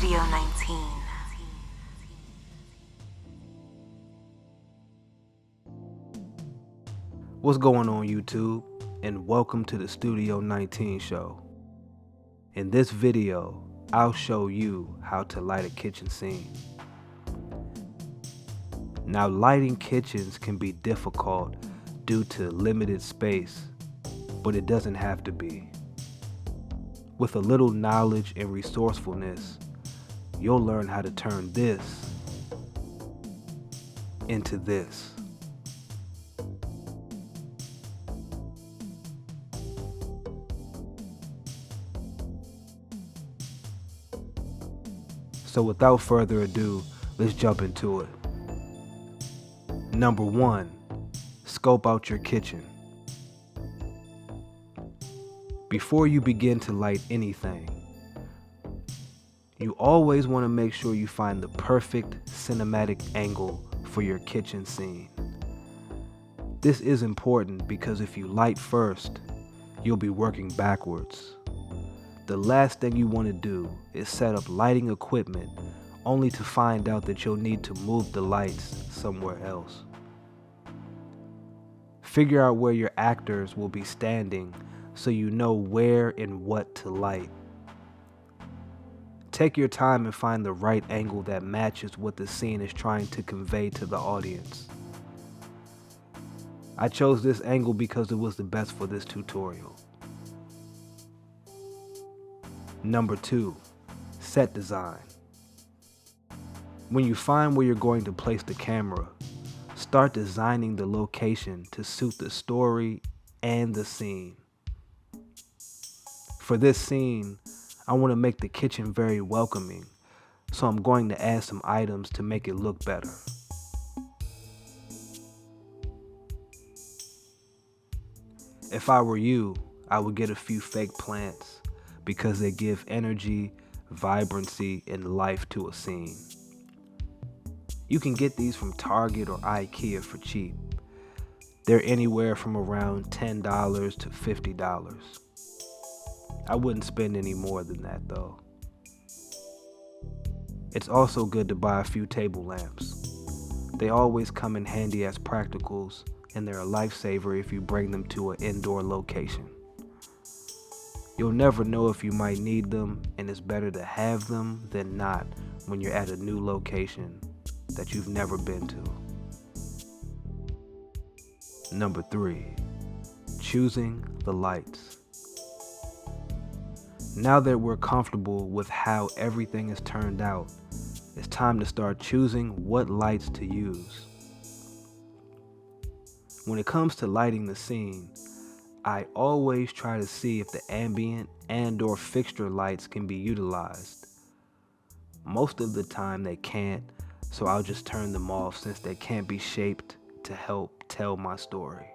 Studio 19. What's going on YouTube, and welcome to the Studio 19 show. In this video, I'll show you how to light a kitchen scene. Now, lighting kitchens can be difficult due to limited space, but it doesn't have to be. With a little knowledge and resourcefulness, you'll learn how to turn this into this. So without further ado, let's jump into it. Number 1, scope out your kitchen. Before you begin to light anything, you always want to make sure you find the perfect cinematic angle for your kitchen scene. This is important because if you light first, you'll be working backwards. The last thing you want to do is set up lighting equipment only to find out that you'll need to move the lights somewhere else. Figure out where your actors will be standing so you know where and what to light. Take your time and find the right angle that matches what the scene is trying to convey to the audience. I chose this angle because it was the best for this tutorial. Number 2, set design. When you find where you're going to place the camera, start designing the location to suit the story and the scene. For this scene, I want to make the kitchen very welcoming, so I'm going to add some items to make it look better. If I were you, I would get a few fake plants because they give energy, vibrancy, and life to a scene. You can get these from Target or IKEA for cheap. They're anywhere from around $10 to $50. I wouldn't spend any more than that though. It's also good to buy a few table lamps. They always come in handy as practicals, and they're a lifesaver if you bring them to an indoor location. You'll never know if you might need them, and it's better to have them than not when you're at a new location that you've never been to. Number 3, choosing the lights. Now that we're comfortable with how everything is turned out, it's time to start choosing what lights to use. When it comes to lighting the scene, I always try to see if the ambient and/or fixture lights can be utilized. Most of the time they can't, so I'll just turn them off since they can't be shaped to help tell my story.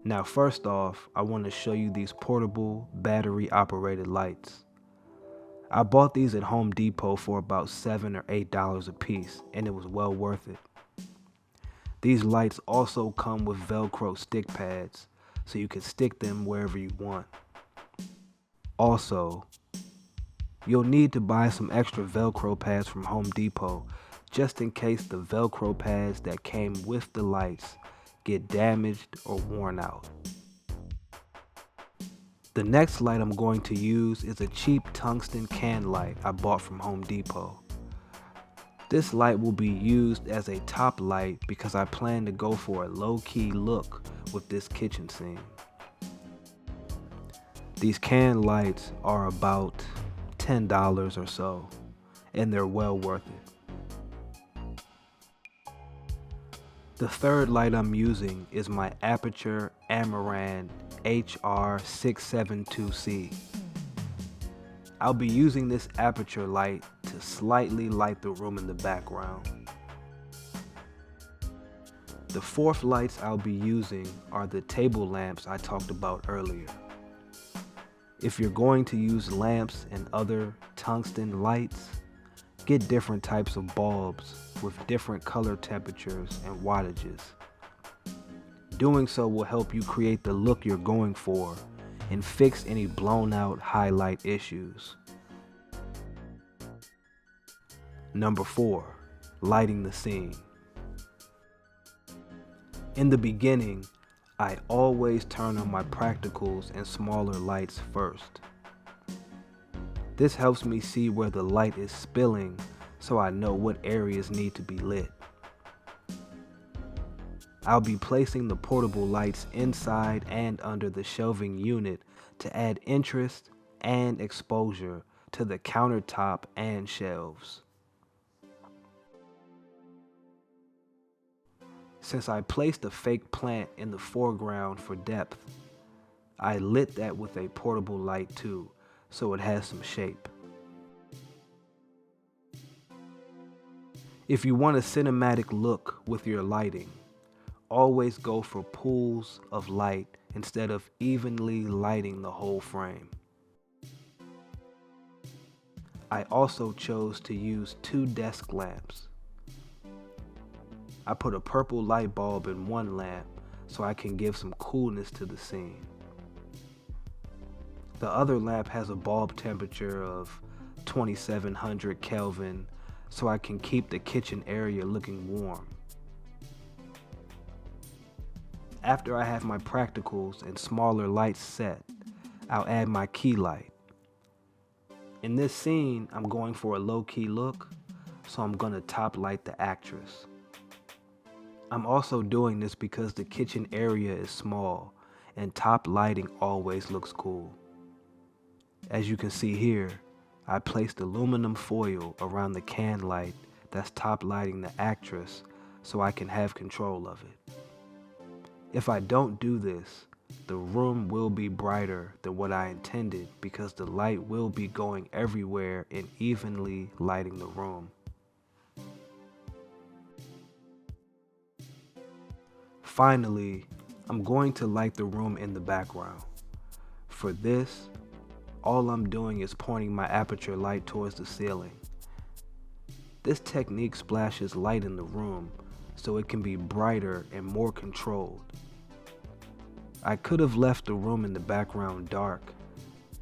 Now first off, I want to show you these portable battery operated lights. I bought these at Home Depot for about $7 or $8 a piece, and it was well worth it. These lights also come with Velcro stick pads, so you can stick them wherever you want. Also, you'll need to buy some extra Velcro pads from Home Depot, just in case the Velcro pads that came with the lights get damaged or worn out. The next light I'm going to use is a cheap tungsten can light I bought from Home Depot. This light will be used as a top light because I plan to go for a low-key look with this kitchen scene. These can lights are about $10 or so, and they're well worth it. The third light I'm using is my Aperture Amaran HR672C. I'll be using this aperture light to slightly light the room in the background. The fourth lights I'll be using are the table lamps I talked about earlier. If you're going to use lamps and other tungsten lights, get different types of bulbs with different color temperatures and wattages. Doing so will help you create the look you're going for and fix any blown out highlight issues. Number 4, lighting the scene. In the beginning, I always turn on my practicals and smaller lights first. This helps me see where the light is spilling so I know what areas need to be lit. I'll be placing the portable lights inside and under the shelving unit to add interest and exposure to the countertop and shelves. Since I placed a fake plant in the foreground for depth, I lit that with a portable light too, so it has some shape. If you want a cinematic look with your lighting, always go for pools of light instead of evenly lighting the whole frame. I also chose to use 2 desk lamps. I put a purple light bulb in one lamp so I can give some coolness to the scene. The other lamp has a bulb temperature of 2700 Kelvin so I can keep the kitchen area looking warm. After I have my practicals and smaller lights set, I'll add my key light. In this scene, I'm going for a low-key look, so I'm gonna top light the actress. I'm also doing this because the kitchen area is small and top lighting always looks cool. As you can see here, I placed aluminum foil around the can light that's top lighting the actress so I can have control of it. If I don't do this, the room will be brighter than what I intended because the light will be going everywhere and evenly lighting the room. Finally, I'm going to light the room in the background. For this, all I'm doing is pointing my aperture light towards the ceiling. This technique splashes light in the room so it can be brighter and more controlled. I could have left the room in the background dark,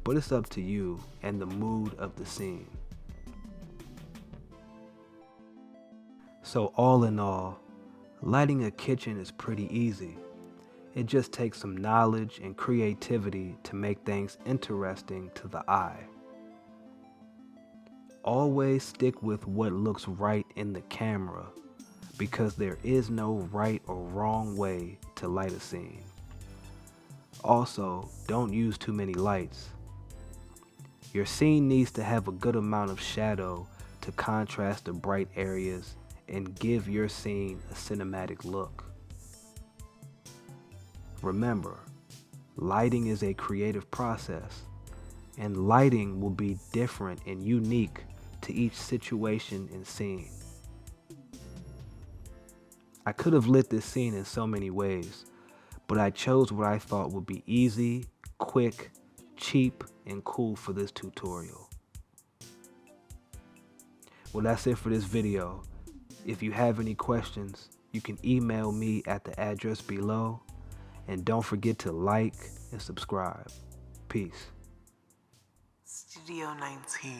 but it's up to you and the mood of the scene. So all in all, lighting a kitchen is pretty easy. It just takes some knowledge and creativity to make things interesting to the eye. Always stick with what looks right in the camera because there is no right or wrong way to light a scene. Also, don't use too many lights. Your scene needs to have a good amount of shadow to contrast the bright areas and give your scene a cinematic look. Remember, lighting is a creative process, and lighting will be different and unique to each situation and scene. I could have lit this scene in so many ways, but I chose what I thought would be easy, quick, cheap, and cool for this tutorial. Well, that's it for this video. If you have any questions, you can email me at the address below, and don't forget to like and subscribe. Peace. Studio 19.